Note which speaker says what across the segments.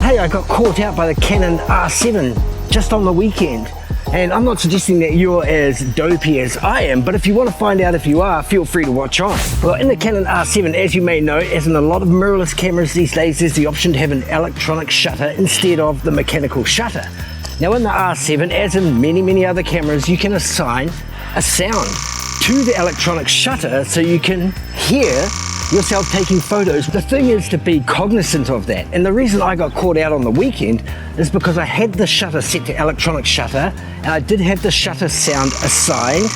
Speaker 1: Hey, I got caught out by the Canon R7 just on the weekend. And I'm not suggesting that you're as dopey as I am, but if you want to find out if you are, feel free to watch on. Well, in the Canon R7, as you may know, as in a lot of mirrorless cameras these days, there's the option to have an electronic shutter instead of the mechanical shutter. Now in the R7, as in many other cameras, you can assign a sound to the electronic shutter so you can hear yourself taking photos. The thing is to be cognizant of that, and the reason I got caught out on the weekend is because I had the shutter set to electronic shutter and I did have the shutter sound assigned,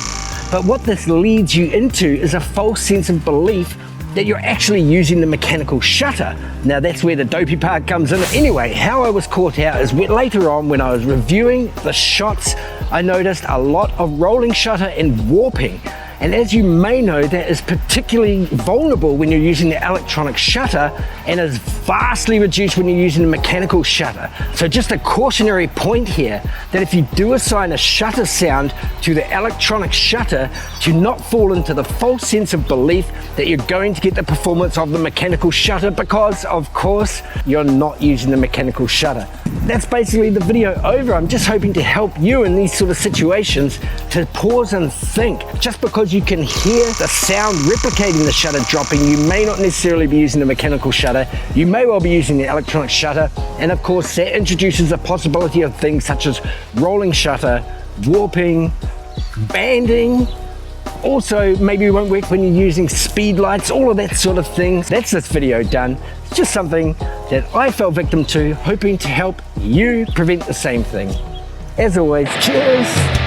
Speaker 1: but what this leads you into is a false sense of belief that you're actually using the mechanical shutter. Now that's where the dopey part comes in. Anyway, how I was caught out is later on when I was reviewing the shots, I noticed a lot of rolling shutter and warping. And as you may know, that is particularly vulnerable when you're using the electronic shutter and is vastly reduced when you're using the mechanical shutter. So just a cautionary point here that if you do assign a shutter sound to the electronic shutter, to not fall into the false sense of belief that you're going to get the performance of the mechanical shutter, because of course you're not using the mechanical shutter. That's basically the video over. I'm just hoping to help you in these sort of situations to pause and think. Just because you can hear the sound replicating the shutter dropping, you may not necessarily be using the mechanical shutter. You may well be using the electronic shutter, and of course that introduces the possibility of things such as rolling shutter, warping, banding. Also, maybe it won't work when you're using speed lights, all of that sort of thing. That's this video done. It's just something that I fell victim to, hoping to help you prevent the same thing. As always, cheers!